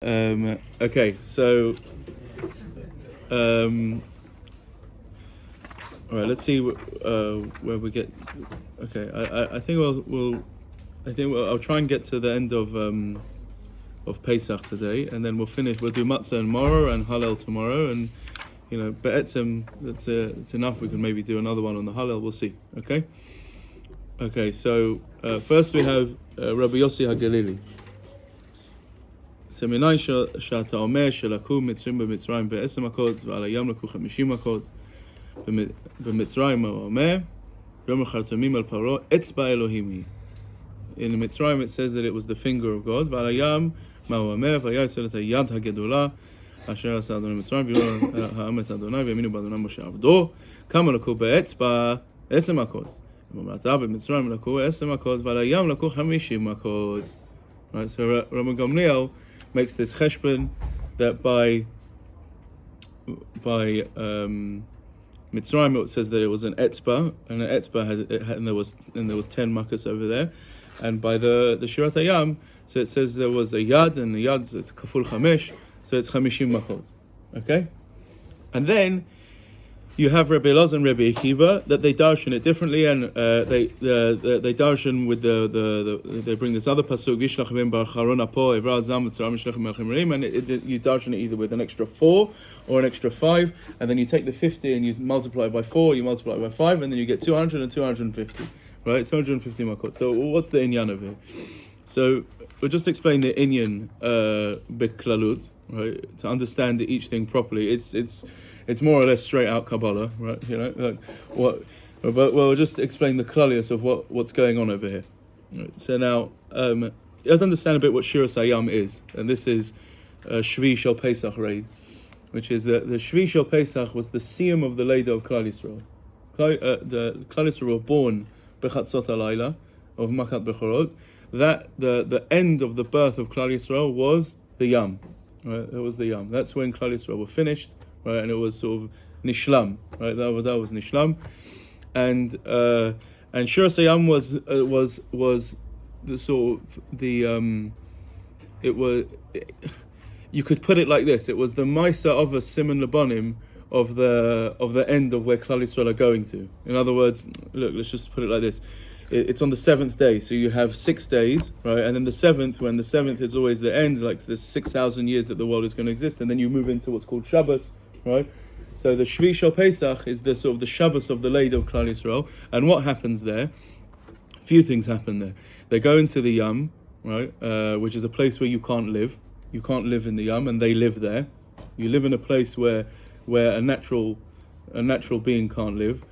Okay, so all right. Let's see where we get. Okay, I think I'll try and get to the end of Pesach today, and then we'll finish. We'll do matzah tomorrow and Hallel tomorrow, and be'etzem that's enough. We can maybe do another one on the Hallel. We'll see. Okay. Okay. So first we have Rabbi Yossi HaGalili. Seminai shata omer shelaku mitzrim b'mitzrayim be'esem akod v'al hayam laku 50 akod b'mitzrayim omer yom echartamim al paro etzba Elohim. In Mitzrayim it says that it was the finger of God. V'al hayam ma'omer v'yasel et hayad hagedola asher asa Adonai Mitzrayim v'yor ha'amet Adonai v'yaminu b'Adonai Moshe avdo kama laku be'etzba esem akod v'mata b'mitzrayim laku esem akod v'al hayam laku 50 akod. Right, so Rabbi Gamliel makes this cheshbon that by Mitzrayim it says that it was an etzba, and an etzba and there was 10 makas over there, and by the Shirat Hayam, so it says there was a yad, and the yad is kaful chamesh, so it's 50 makot. Okay, and then you have Rabbi Elazar and Rabbi Akiva that they darshan it differently, and they darshan with they bring this other pasuk Yishlach v'im b'acharon apo evra zam v'tzaram yishlach melchim reim, and you darshan it either with an extra 4 or an extra 5, and then you take the 50 and you multiply it by 4, you multiply it by 5, and then you get 200 and 250, right? 250 makot. So what's the inyan of it? So we'll just explain the inyan beklalut, right? To understand each thing properly. It's more or less straight out Kabbalah, right? Like what? But we'll just explain the klalius of what's going on over here. Right. So now, you have to understand a bit what Shiras Hayam is, and this is Shvi Shel Pesach raid, which is the Shvi Shel Pesach was the siyum of the Leda of Klal Yisrael. The Klal Yisrael were born Bechatzot Halayla of Makat Bechorot. That the end of the birth of Klal Yisrael was the Yam. Right, it was the Yam. That's when Klal Yisrael were finished. Right, and it was sort of nishlam, right? That was nishlam, and Shiras Hayam was the sort of it was, you could put it like this: it was the Maisa of a Simon Labonim of the end of where Klal Yisrael are going to. In other words, look, let's just put it like this: it's on the 7th day, so you have 6 days, right? And then the 7th, when the 7th is always the end, like there's 6,000 years that the world is going to exist, and then you move into what's called Shabbos. Right, so the Shvi Shel Pesach is the sort of the Shabbos of the Leda of Klal Yisrael, and what happens there? A few things happen there. They go into the Yam, right, which is a place where you can't live. You can't live in the Yam, and they live there. You live in a place where a natural being can't live.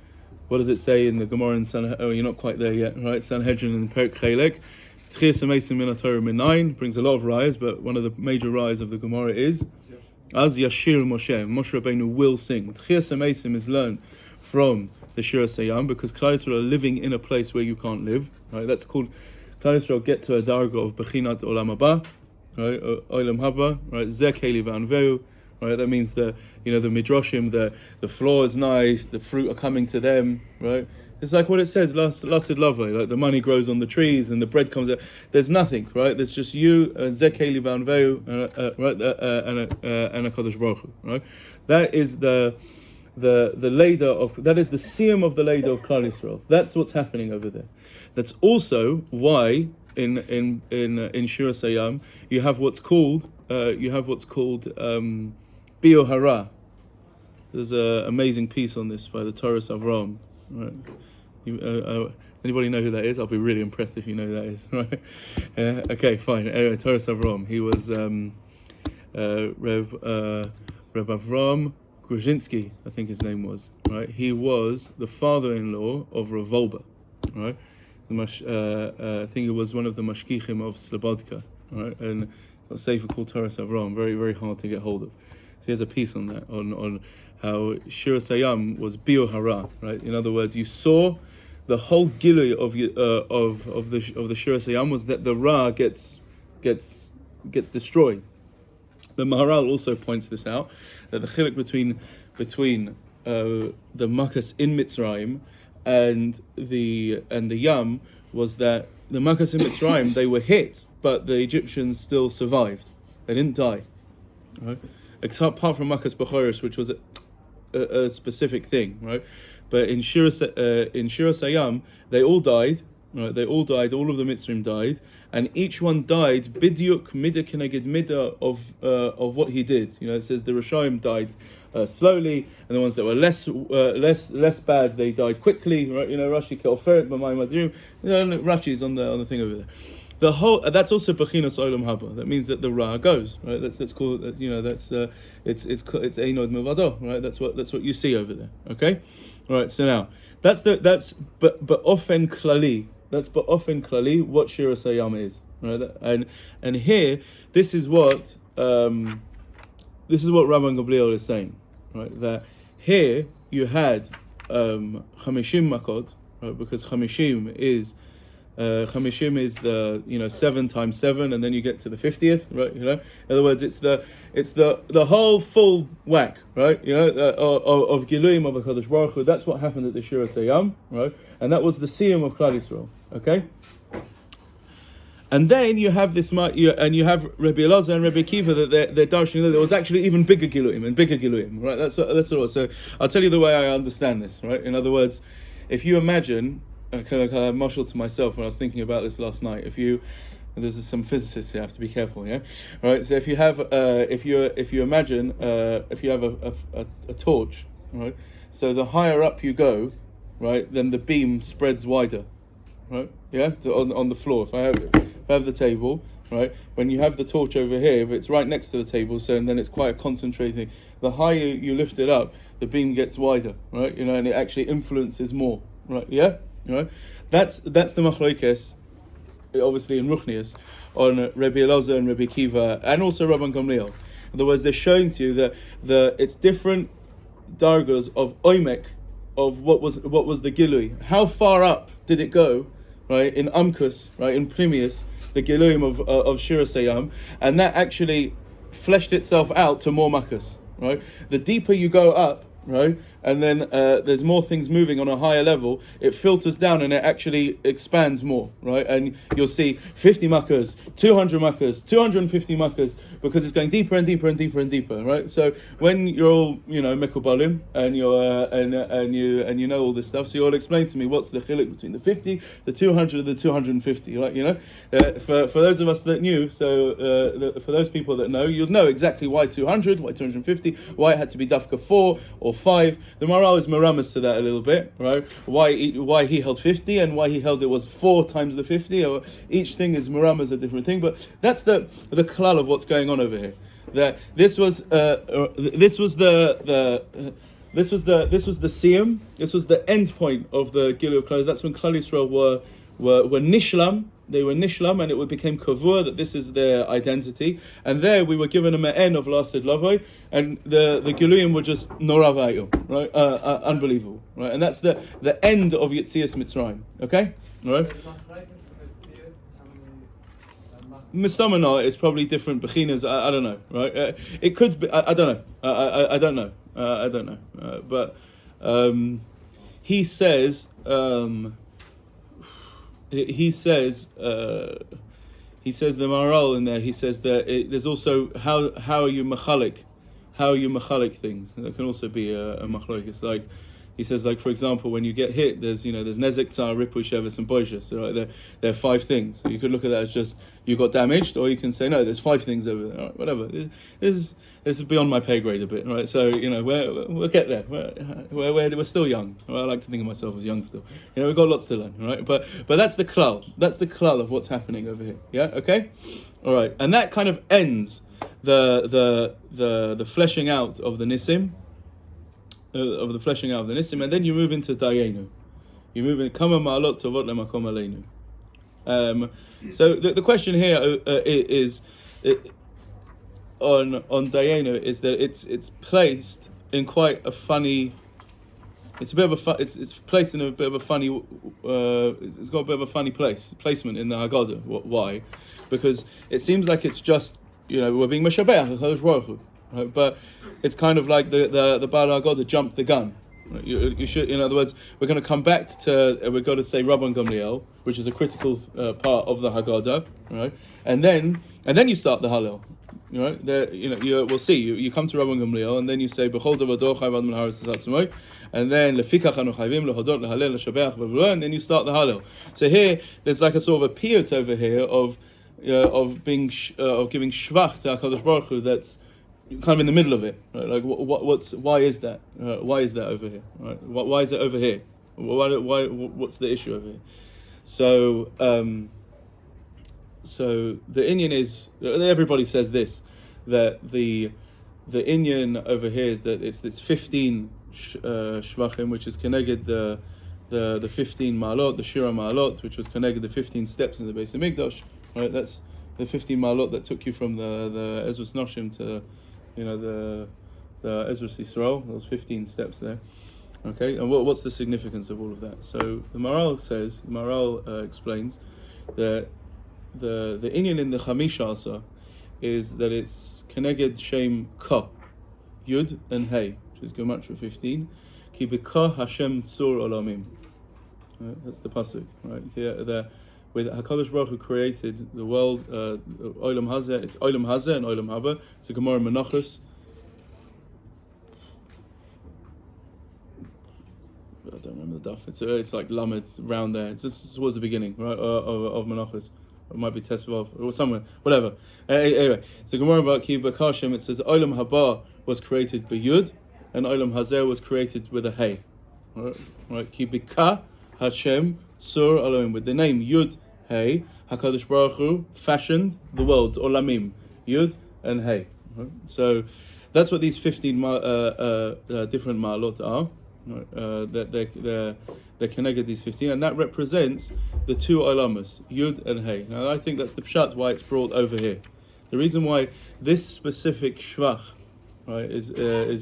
What does it say in the Gemara in Sanhedrin? Oh, you're not quite there yet, right? Sanhedrin in Perek Chelek. Tchias Hameisim min haTorah min brings a lot of rayas, but one of the major rayas of the Gemara is Az Yashir Moshe Rabbeinu will sing. Tchias Hameisim is learned from the Shiras Hayam because Klal Yisrael are living in a place where you can't live. Right, that's called Klal Yisrael get to a darga of Bechinat Olam Haba, right? Olam Haba, right? Zeh Keli V'Anveu, right? That means the midrashim, the floor is nice, the fruit are coming to them, right? It's like what it says, Lasid Lavai, like the money grows on the trees and the bread comes out. There's nothing, right? There's just you, Zeh Keli V'Anveu, right? And a Kadosh Baruch Hu, right? That is the Leda of, that is the siyum of the Leda of Klal Yisrael. That's what's happening over there. That's also why in Shiras Hayam you have what's called Bio Hara. There's an amazing piece on this by the Torres Avram. Right. Anybody know who that is? I'll be really impressed if you know who that is. Right. Okay, fine. Anyway, Torres Avram. He was Reb Avram Gruzhinsky, I think his name was. Right. He was the father-in-law of Rav Wolbe. Right. I think he was one of the mashkichim of Slobodka. Right. And a sefer called Torres Avram. Very, very hard to get hold of. So he has a piece on that on how Shiras Hayam was Bio Hara, right? In other words, you saw the whole gilui of the Shiras Hayam was that the Ra gets destroyed. The Maharal also points this out, that the chiluk between the Makas in Mitzrayim and the Yam was that the Makas in Mitzrayim, they were hit, but the Egyptians still survived. They didn't die, right? Except apart from Makas Bechoros, which was a specific thing, right? But in Shira Sayam, they all died, right? They all died. All of the Mitzrim died, and each one died bidyuk midah keneged midah of what he did. It says the Rishonim died slowly, and the ones that were less bad, they died quickly, right? Rashi Kelferet B'mayim Adrim. Rashi's on the thing over there. The whole that's also Bechinas Olam Haba. That means that the Ra goes, right. That's called it's Einod Milvado, right. That's what you see over there. Okay, all right. So now but Ofen Klali. That's Ofen Klali what Shira Sayam is, right. And here this is what Rabban Gamliel is saying, right. That here you had Chamishim Makot, right, because Chamishim is the 7 times 7, and then you get to the 50th, right? In other words, it's the whole full whack, right? Of Giluim of Hakadosh Baruch Hu. That's what happened at the Shira Sayam, right? And that was the Siyum of Klal Yisrael, okay? And then you have you have Rabbi Elazar and Rabbi Akiva that they're darshaning that there was actually even bigger Giluim, right? That's what it was. So I'll tell you the way I understand this, right? In other words, if you imagine. I kind of marshal to myself when I was thinking about this last night. There's some physicists here, I have to be careful, yeah. All right. So if you have, if you imagine, if you have a torch, right. So the higher up you go, right, then the beam spreads wider, right. Yeah. On the floor. If I have the table, right. When you have the torch over here, if it's right next to the table, so and then it's quite a concentrating. The higher you lift it up, the beam gets wider, right. And it actually influences more, right. Yeah. Right, that's the machlokes, obviously in Ruchnius, on Rabbi Elazar and Rabbi Akiva, and also Rabban Gamliel. In other words, they're showing to you that it's different dargos of oimek of what was the gilui. How far up did it go, right? In Amkus, right? In Plimius, the giluim of Shira Sayam, and that actually fleshed itself out to more makas, right? The deeper you go up, right, and then there's more things moving on a higher level, it filters down and it actually expands more, right? And you'll see 50 makkahs, 200 makkahs, 250 makkahs, because it's going deeper and deeper and deeper and deeper, right? So when you're all, mekubalim, and you're and you know all this stuff, so you'll explain to me what's the chiluk between the 50, the 200, and the 250, right? For those of us that knew, for those people that know, you'll know exactly why 200, why 250, why it had to be dafka 4 or 5. The Maral is meramis to that a little bit, right? Why he held 50 and why he held it was 4 times the 50, or each thing is meramis a different thing. But that's the klal of what's going on over here. That this was the siyum. This was the end point of the Gilu of Klal. That's when Klal Yisrael were nishlam. They were nishlam, and it became kavur that this is their identity. And there we were given a me'en of lasted lavoi, and the Giluyim were just noravayu, right? Unbelievable, right? And that's the end of Yetzias Mitzrayim. Okay, all right. Mistamana is probably different. Bechinas, I don't know, right? It could be. I don't know. I don't know. I don't know. But he says. He says the Maharal in there. He says that there's also how are you machalik things. That can also be a machlok. It's like he says, like for example, when you get hit, there's nezek, tsar, ripu, shevis, and boishes. So right, there are 5 things. So you could look at that as just you got damaged, or you can say no, there's 5 things over there. Right, whatever. This is beyond my pay grade a bit, right? So we'll get there. We're still young. Right? I like to think of myself as young still. We've got lots to learn, right? But that's the klal. That's the klal of what's happening over here. Yeah. Okay. All right. And that kind of ends the fleshing out of the nisim. Of the fleshing out of the nisim, and then you move into dayenu. You move in kama ma'alot tovot lemakom aleinu. So the question here is on dayenu is that it's placed in quite a funny. It's a bit of it's placed in a bit of a funny. It's got a bit of a funny placement in the Hagadah. Why? Because it seems like it's just we're being meshabeach Hakadosh Baruch Hu. Right, but it's kind of like the Baal Hagadah jumped the gun. Right? You should, in other words, we're going to come back to we're going to say Rabban Gamliel, which is a critical part of the Hagadah, right? And then you start the Hallel. You know, we'll see. You come to Rabban Gamliel, and then you say, "B'chol davador chayv ad min haaretz atzmoi," and then lefikach anu chayvim lehodot lehalel leshabeach blah, blah, blah, and then you start the Hallel. So here, there's like a sort of a piyut over here of being of giving shvach to Hakadosh Baruch Hu. That's kind of in the middle of it. Right? Like, why is that? Why is that over here? Right? Why is it over here? What's the issue over here? So. So the inyan is, everybody says this, that the inyan over here is that it's this 15 shvachim, which is connected the 15 ma'alot, the shira ma'alot, which was connected the 15 steps in the Beis Hamikdash, right? That's the 15 ma'alot that took you from the Ezras Noshim to, the Ezras Yisrael, those 15 steps there. Okay, and what's the significance of all of that? So the Maharal explains that the inyan in the Chamisha Asa is that it's Keneged Shem Ka, Yud and Hey, which is Gematria 15. Ki b'ka Hashem Tzur Olamim. Right, that's the pasuk, right? With Hakadosh Baruch Hu created the world, Olam Hazeh. It's Olam Hazeh and Olam Haba. It's a Gemara Menachos. I don't remember the daf. It's like Lamed round there. It's just towards the beginning, right, of Menachos. It might be Tesvav or somewhere, whatever. Anyway, so Gemara about Ki B'Kashem, it says Olam Haba was created by Yud, and Olam Hazeh was created with a Hey. Right? Ki B'Ka Hashem Sur Elohim, with the name Yud Hey, Hakadosh Baruch Hu fashioned the worlds Olamim, Yud and Hey. Right? So that's what these 15 different ma'alot are. They're connected, these 15, and that represents the two olamas, Yud and Hey. Now I think that's the pshat why it's brought over here. The reason why this specific shvach, right, is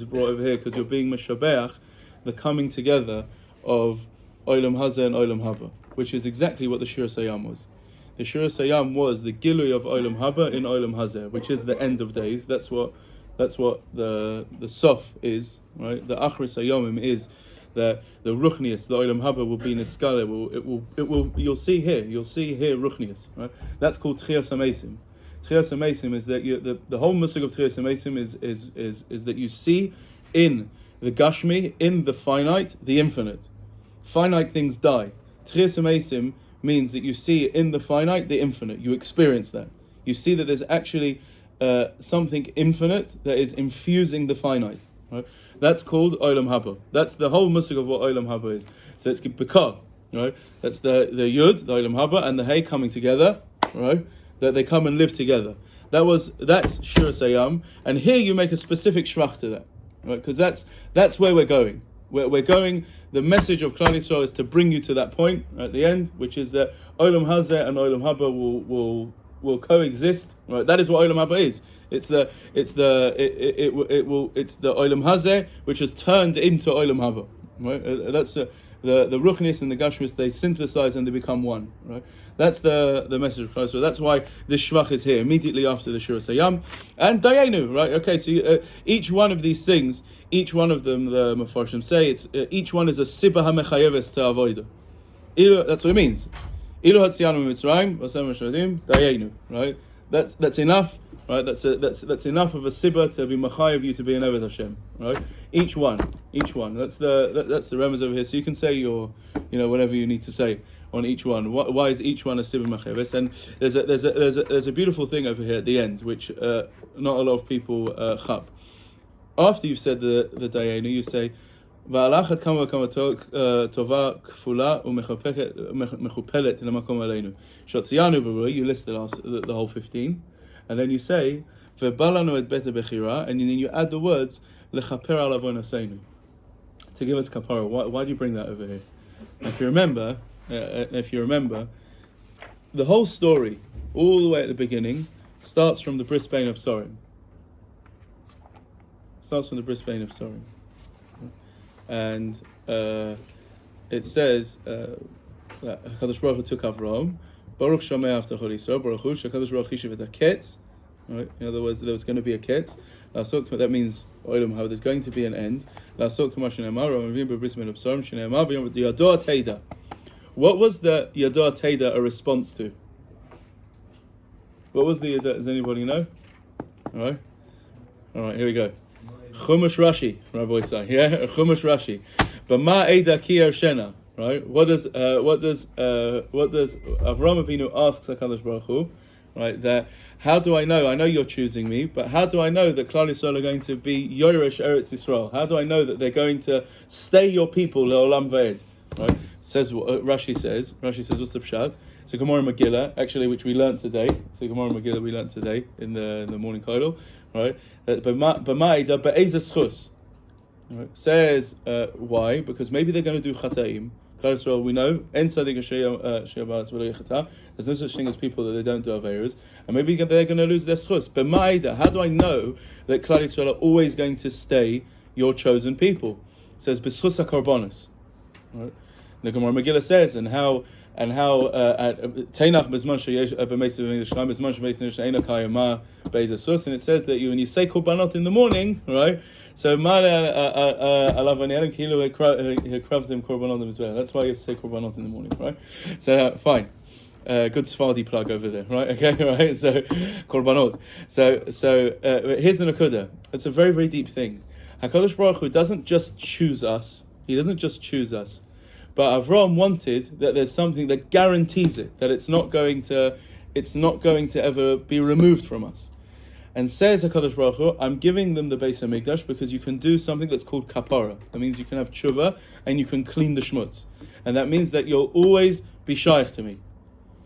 brought over here, because you're being meshabeach the coming together of Olam Hazeh and Olam Haba, which is exactly what the Shir Sayam was. The Shir Sayam was the gilui of Olam Haba in Olam Hazeh, which is the end of days. That's what the sof is, right? The Achris Hayomim is that the Ruchnius, the Olam Haba will be in a skala. It will. You'll see here Ruchnius, right? That's called Tchias HaMeisim. Tchias HaMeisim is that the whole musig of Tchias HaMeisim is that you see in the Gashmi, in the finite, the infinite. Finite things die. Tchias HaMeisim means that you see in the finite the infinite. You experience that. You see that there's actually something infinite that is infusing the finite. Right? That's called Olam Haba. That's the whole musig of what Olam Haba is. So it's B'ka, right? That's the Yud, the Olam Haba, and the Hey coming together, right? That they come and live together. That's Shir Sayam, and here you make a specific shvach to that, right? Because that's where we're going. We're going. The message of Klal Yisrael is to bring you to that point at the end, which is that Olam Hazeh and Olam Haba will coexist. Right? That is what Olam Haba is. It's the Olam Hazeh which has turned into Olam Haba. Right? That's the Ruchnis and the Gashmis, they synthesize and they become one. Right? That's the message of Klal Yisrael. That's why this shvach is here immediately after the Shir Sayam and Dayenu. Right? Okay, so each one of these things, each one of them, the Mefarshim say, it's each one is a sibah hamechayeves to avoida. That's what it means. Ilu hatzianu mitzrayim v'asem hashadim Dayenu. Right? That's enough. Right, that's enough of a sibah to be machayev you to be an Eved Hashem. Right, each one. That's the remez over here. So you can say your, whatever you need to say on each one. Why is each one a sibah machayev? And there's a beautiful thing over here at the end, which not a lot of people chap. After you've said the dayenu, you say va'alachat kama tova kfula u'mechupelet lemakom aleinu. Shotziyanu b'rui. You list the whole 15. And then you say, "Ve'balanu et beta bechira," and then you add the words "lechaper al avonaseinu," to give us kapara. Why do you bring that over here? If you remember, the whole story, all the way at the beginning, starts from the Bris Bein Absarim. And it says that Hakadosh Baruch Hu took Avraham. Baruch Shomei Avtachol Yisrael, Baruch Hu Shekadosh Baruch Hu Yishiv et HaKetz. Right? In other words, there was going to be a ketz. That means Olam Haba. There's going to be an end. What was the Yadoah Teda a response to? What was the Yadoah? Does anybody know? All right, here we go. Chumash Rashi, Rabbi say, yeah, Chumash Rashi. B'ma eda ki shena, right? What does Avraham Avinu asks HaKadosh Baruch Hu, right? That how do I know? I know you're choosing me, but how do I know that Klal Yisrael are going to be Yoresh Eretz Yisrael? How do I know that they're going to stay your people le'olam v'ed? Right? Says Rashi says, what's the pshat? It's a Gemara Megillah, actually, which we learned today. It's a Gemara Megillah we learned today in the morning kollel, right? B'ma'ida be'ezah schus. Says why? Because maybe they're going to do chataim. Klal Yisrael, we know, en tzaddik she'abaratz v'lo yechata. There's no such thing as people that they don't do averos, and maybe they're going to lose their schus. B'ma'ida, how do I know that Klal Yisrael are always going to stay your chosen people? It says b'schus hakorbanos. Right? The Gemara Megillah says, and how Teinach bezman sheyesh b'meisav v'nishcham bezman sheyesh eina kayama be'ezah sus, and it says that when you say korbanot in the morning, right? So alav aniyalim kilu hekravtim korbanotim as well. That's why you have to say korbanot in the morning, right? So fine. Good Sephardi plug over there, right? Okay, right. So korbanot. So here's the nakuda. It's a very, very deep thing. Hakadosh Baruch Hu doesn't just choose us. He doesn't just choose us. But Avram wanted that there's something that guarantees it, that it's not going to ever be removed from us. And says HaKadosh Baruch Hu, I'm giving them the Beis HaMikdash because you can do something that's called kapara. That means you can have tshuva and you can clean the shmutz. And that means that you'll always be shaykh to me.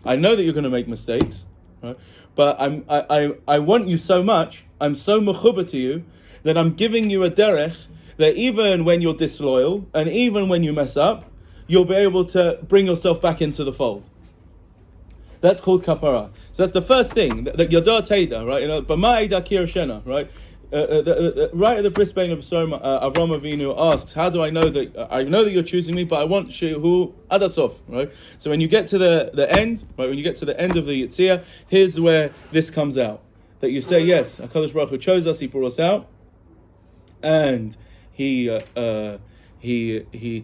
I know that you're going to make mistakes, right? But I want you so much, I'm so mechuba to you, that I'm giving you a derech that even when you're disloyal and even when you mess up, you'll be able to bring yourself back into the fold. That's called kapara. So that's the first thing, that Yodar Teda, right? B'ma'ida kir shena, right? Right at the brisbane of Psalm, Avraham Avinu asks, how do I know that you're choosing me, but I want Shehu Adasof, right? So when you get to the end, right, when you get to the end of the Yitzhak, here's where this comes out. That you say, yes, HaKadosh Baruch Hu chose us, He brought us out, and He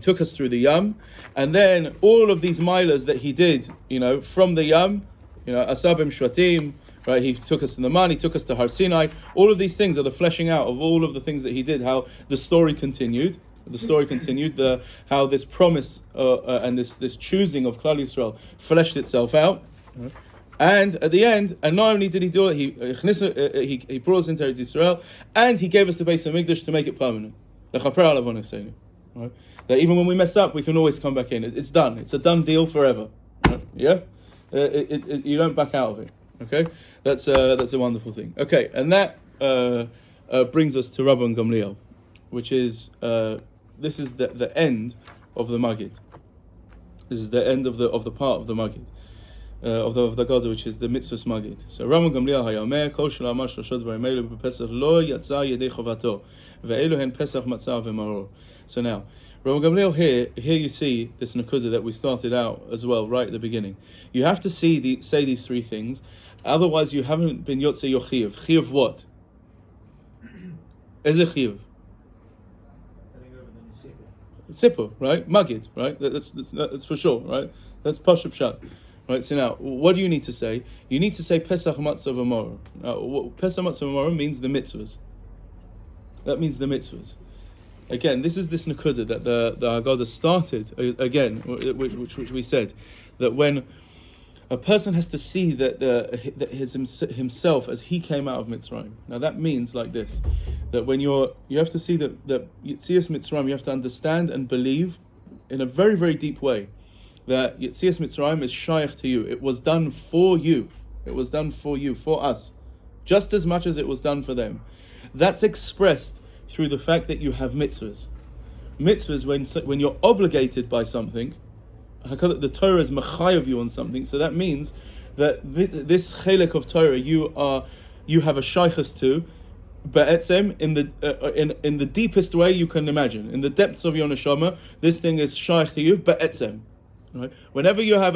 took us through the Yam, and then all of these milas that He did, from the Yam, Asabim Shvatim, right? He took us to the Man, He took us to Har Sinai. All of these things are the fleshing out of all of the things that He did. How the story continued. How this promise and this choosing of Klal Yisrael fleshed itself out. And at the end, and not only did He do it, He brought us into Eretz Yisrael, and He gave us the Beis HaMikdash to make it permanent. Right? That even when we mess up, we can always come back in. It's done. It's a done deal forever. Right? Yeah, you don't back out of it. Okay, that's a wonderful thing. Okay, and that brings us to Rabban Gamliel, which is this is the end of the Magid. This is the end of the part of the Magid. Of the Hagadah, which is the mitzvahs Magid. So Rabban Gamliel hayamer kol shel amar shloshot dvarim elu b'Pesach lo yatsa yedei chovato ve'elu hen Pesach matzah ve'maror. So now, Rabban Gamliel here you see this nakuda that we started out as well right at the beginning. You have to say these three things, otherwise you haven't been yotzei your chiyuv. Chiyuv what? Is a chiyuv? Sipur, right? Magid, right? That's for sure, right? That's Pashup Pshat. Right, so now, what do you need to say? You need to say Pesach Matzah V'Morah. Now, Pesach Matzah V'Morah means the mitzvahs. That means the mitzvahs. Again, this is this nakuda that the Hagadah started, again, which we said, that when a person has to see that himself as he came out of Mitzrayim. Now that means like this, that when you have to see that Yetzias Mitzrayim, you have to understand and believe in a very, very deep way that Yetzias Mitzrayim is shaykh to you. It was done for you. It was done for you, for us, just as much as it was done for them. That's expressed through the fact that you have mitzvahs. Mitzvahs, when you're obligated by something, the Torah is machayav you on something, so that means that this chelek of Torah you have a shaykhus to, be'etzem, in the deepest way you can imagine, in the depths of your neshama, this thing is shaykh to you, be'etzem. Right? Whenever you have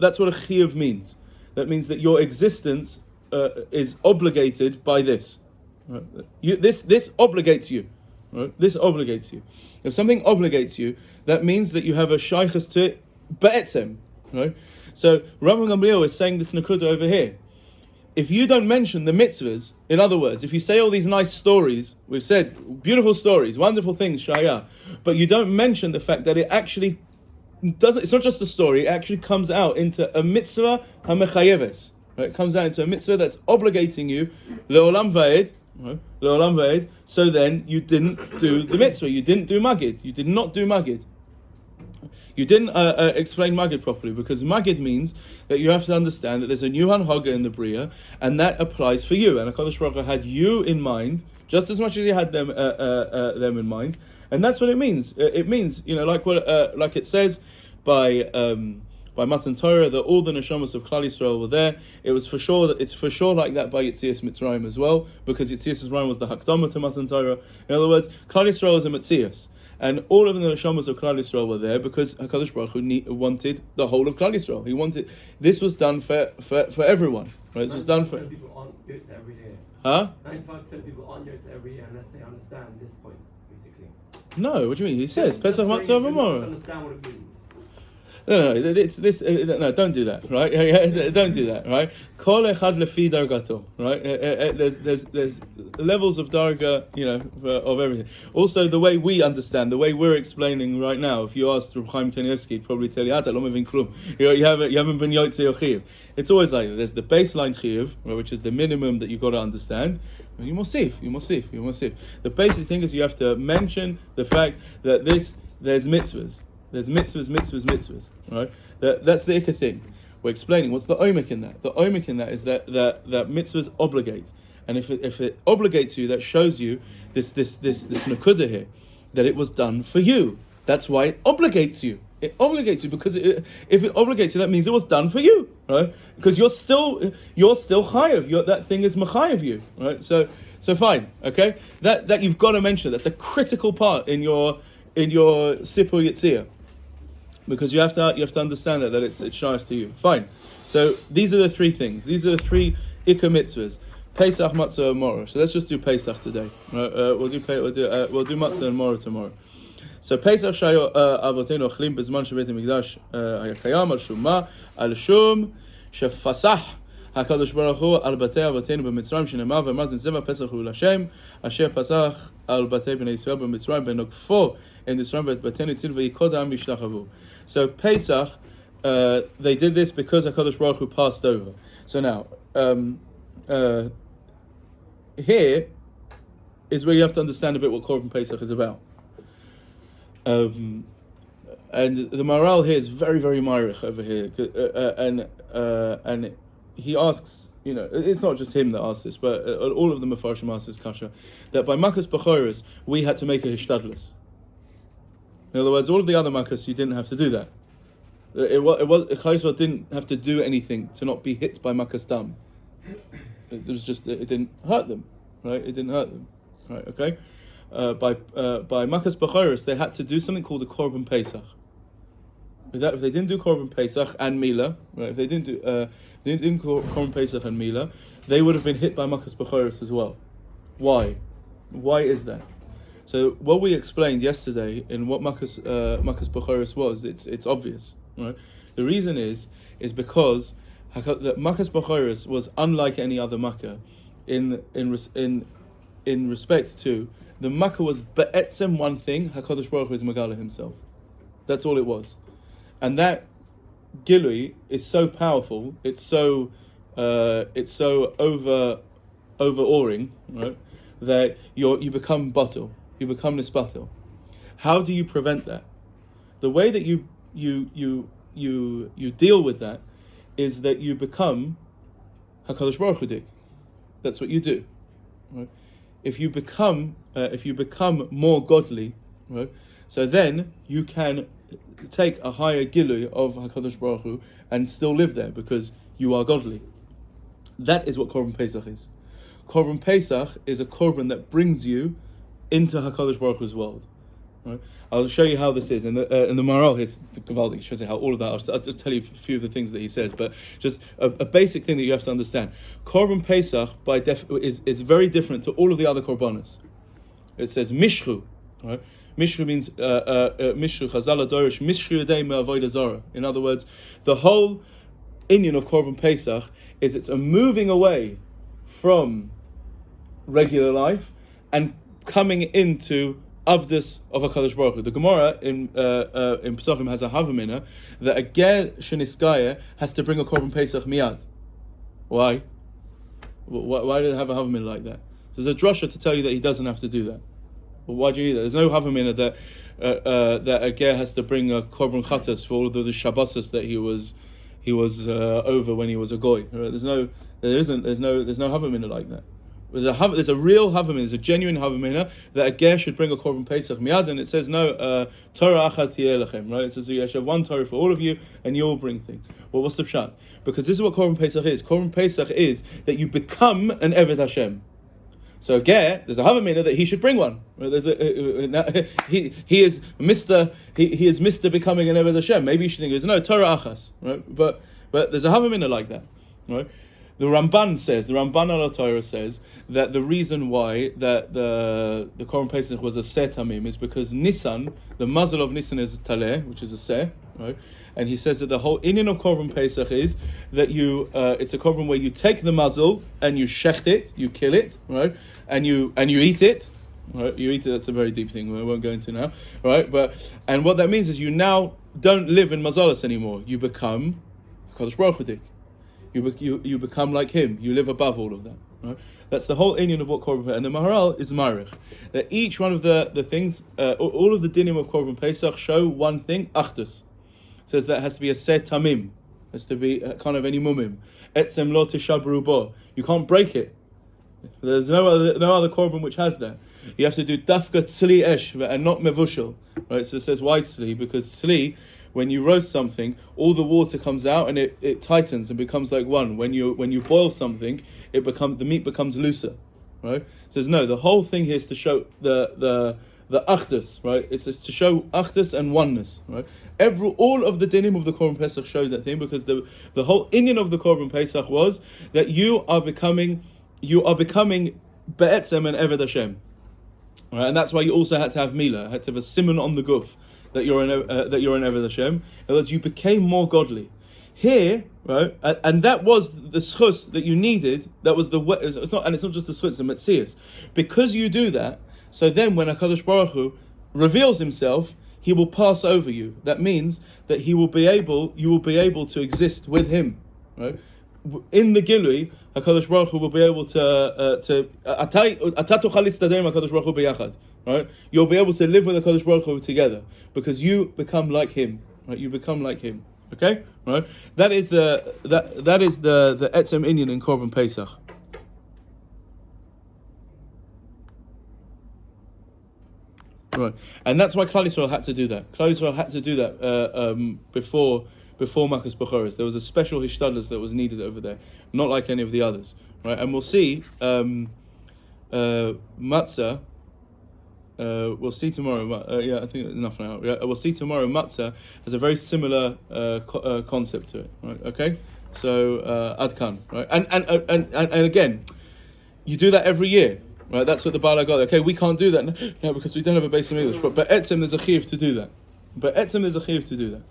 that's what a chiyuv means. That means that your existence is obligated by this. Right? This obligates you. Right? This obligates you. If something obligates you, that means that you have a shaykhus to it, be'etzem. Right? So Rabban Gamliel is saying this nakuda over here. if you don't mention the mitzvahs, in other words, if you say all these nice stories, we've said beautiful stories, wonderful things, shaya, but you don't mention the fact that it actually doesn't, it's not just a story, it actually comes out into a mitzvah ha-mechayeves. Right? It comes out into a mitzvah that's obligating you, le'olam va'ed, right? Le'olam va'ed, so then you didn't do the mitzvah, you didn't do magid, you did not do magid. You didn't explain Magid properly, because Magid means that you have to understand that there's a new Hagadah in the Bria, and that applies for you. And HaKadosh Baruch Hu had you in mind, just as much as he had them in mind. And that's what it means. It means, like it says by Matan Torah, that all the neshamas of Klal Yisrael were there. It's for sure like that by Yetzias Mitzrayim as well, because Yetzias Mitzrayim was the Hakdama to Matan Torah. In other words, Klal Yisrael is a Metzias. And all of the neshamas of Klal Yisrael were there because HaKadosh Baruch Hu wanted the whole of Klal Yisrael. He wanted, this was done for everyone. Right? This was done for... People aren't Yotze every year. Huh? 95% of people aren't Yotze every year unless they understand this point, basically. No, what do you mean? He says, Pesach Matzah V'Morah. Understand what it means. No, it's this. No, don't do that, right? Don't do that, right? Kol echad lefi dargato, right? There's levels of darga, of everything. Also, the way we understand, the way we're explaining right now. If you ask Reb Chaim Kanievsky, he'd probably tell you, "Ata lo mevin klum." You haven't been yotze your chiyuv. It's always like that. There's the baseline chiyuv, right, which is the minimum that you've got to understand. You must see. The basic thing is you have to mention the fact that there's mitzvahs. There's mitzvahs, right? That's the ikka thing. We're explaining what's the omek in that. The omek in that is that mitzvahs obligate, and if it obligates you, that shows you this nakuda here, that it was done for you. That's why it obligates you. It obligates you because if it obligates you, that means it was done for you, right? Because you're still chayav. That thing is mechayav you, right? So fine, okay. That you've got to mention. That's a critical part in your sipur yitzia. Because you have to understand that it's shaykh to you. Fine. So these are the three things. These are the three ikka mitzvahs: Pesach, Matzah, and Morah. So let's just do Pesach today. We'll do Matzah and Morah tomorrow. So Pesach shayo avotenu achlim bezman shevet hamikdash hayakayam al shumma al shum shefasach HaKadosh Baruch Hu al batei avotenu b'Mitzrayim shenema v'amartem zeva Pesach hu l'Hashem asher pasach al batei b'nei Yisrael b'Mitzrayim benokfo in Yisrael v'batenu tzil v'yikodam mishlachavu. So Pesach, they did this because HaKadosh Baruch Hu passed over. So now, here is where you have to understand a bit what Korban Pesach is about. And the Maharal here is very, very myrich over here, and he asks, it's not just him that asks this, but all of the Mefarshim ask this kasha, that by Makas B'choros we had to make a hishtadlus. In other words, all of the other makas, you didn't have to do that. Klal Yisrael didn't have to do anything to not be hit by makas dam. It didn't hurt them, right? It didn't hurt them, right? Okay. By makas b'choros, they had to do something called a korban pesach. If they didn't do korban pesach and mila, right? If they didn't do korban pesach and mila, they would have been hit by makas b'choros as well. Why? Why is that? So what we explained yesterday in what Makas B'choros was, it's obvious, right? The reason is because Makas B'choros was unlike any other Makkah in respect to the Makkah was be'etzem one thing. HaKadosh Baruch Hu is Megala himself. That's all it was, and that Gilui is so powerful. It's so overawing, right? That you become bottle. You become nisbatel. How do you prevent that? The way that you deal with that is that you become HaKadosh Baruch Hu dik. That's what you do. Right? If you become more godly, right? So then you can take a higher gilui of HaKadosh Baruch Hu and still live there because you are godly. That is what Korban Pesach is. Korban Pesach is a korban that brings you into HaKadosh Baruch Hu's world. Right? I'll show you how this is. And the Maharal is Gavaldi, shows you how all of that. I'll tell you a few of the things that he says, but just a basic thing that you have to understand. Korban Pesach is very different to all of the other korbanos. It says Mishchu, right? Mishchu means Mishchu, Chazal Adorish, Mishchu Yadei Me'avodah Zarah. In other words, the whole inyan of Korban Pesach is it's a moving away from regular life and coming into Avdus of HaKadosh Baruch Hu. The Gemara in Pesachim has a Havamina that a ger sheniskaya has to bring a korban pesach miyad. Why? Why do they have a Havamina like that? So there's a drasha to tell you that he doesn't have to do that. Well, why do you need that? There's no Havamina that a ger has to bring a korban chatas for all of the Shabbosos that he was over when he was a goy. Right? There's no Havamina like that. There's a real Havamina, there's a genuine Havamina that a ger should bring a korban pesach miyad, and it says no Torah achat tiyeh lechem, right? It says you should have one Torah for all of you, and you'll bring things. Well, what's the pshat? Because this is what korban pesach is. Korban pesach is that you become an eved Hashem. So a ger, there's a Havamina that he should bring one. Right? There's he is Mr. becoming an eved Hashem. Maybe you should think there's no Torah achas, right? But there's a Havamina like that, right? The Ramban al Torah says that the reason why that the Korban Pesach was a Seh Tamim is because Nisan, the muzzle of Nisan is Taleh, which is a Seh, right? And he says that the whole inyan of Korban Pesach is that it's a Korban where you take the muzzle and you shecht it, you kill it, right? And you eat it, right? You eat it. That's a very deep thing we won't go into now, right? And what that means is you now don't live in mazalas anymore. You become Kadosh Baruch Hu. You become like him. You live above all of that. Right? That's the whole inyan of what Korban Pesach. And the Maharal is marich that each one of the things, all of the dinim of Korban Pesach show one thing. Achdus. It says that has to be a set tamim. Has to be kind of any mumim. Etzem lo tishabru bo. You can't break it. There's no other korban which has that. You have to do dafka tzli esh and not mevushel. Right? So it says why tzli? Because tzli, when you roast something, all the water comes out and it tightens and becomes like one. When you boil something, the meat becomes looser. Right? It says no. The whole thing here is to show the achdus. Right? It's to show achdus and oneness. Right? All of the dinim of the Korban Pesach show that thing because the whole inyan of the Korban Pesach was that you are becoming be'etzem and eved Hashem. Right? And that's why you also had to have milah, had to have a simon on the guf that you're an eved Hashem. In other words, you became more godly. Here, right, and that was the schus that you needed. That was it's not just the schus, the metzias. Because you do that, so then when HaKadosh Baruch Hu reveals himself, he will pass over you. That means that you will be able to exist with him, right? In the Gilui, HaKadosh Baruch Hu will be able to right? You'll be able to live with HaKadosh Baruch Hu together because you become like him, right? You become like him, okay? Right? That is the etzem inyan in Korban Pesach. Right, and that's why Klal Yisrael had to do that. Klal Yisrael had to do that before Makas Bechoros. There was a special hishtadlus that was needed over there, not like any of the others. Right, and we'll see matzah. We'll see tomorrow. I think enough now. Yeah, we'll see tomorrow. Matzah has a very similar concept to it. Right, okay. So adkan. Right, and again, you do that every year. Right, that's what the Baal got. Okay, we can't do that now because we don't have a base of English. But etzem there's a chiyuv to do that.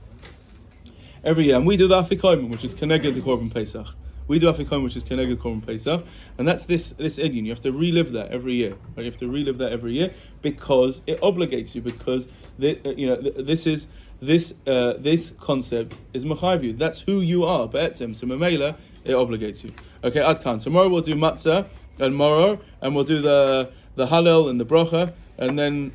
Every year, and we do the afikoyim, which is keneged the Korban Pesach. We do afikoyim, which is keneged Korban Pesach, and that's this inyan. You have to relive that every year. Right? You have to relive that every year because it obligates you. Because this concept is mechayiv you. That's who you are. Be'etzem, so memela, it obligates you. Okay, adkan. Tomorrow we'll do matzah and moror, and we'll do the Hallel and the bracha, and then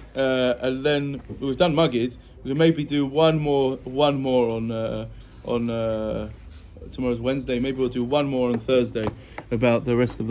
we've done Magid. We can maybe do one more on tomorrow's Wednesday. Maybe we'll do one more on Thursday about the rest of the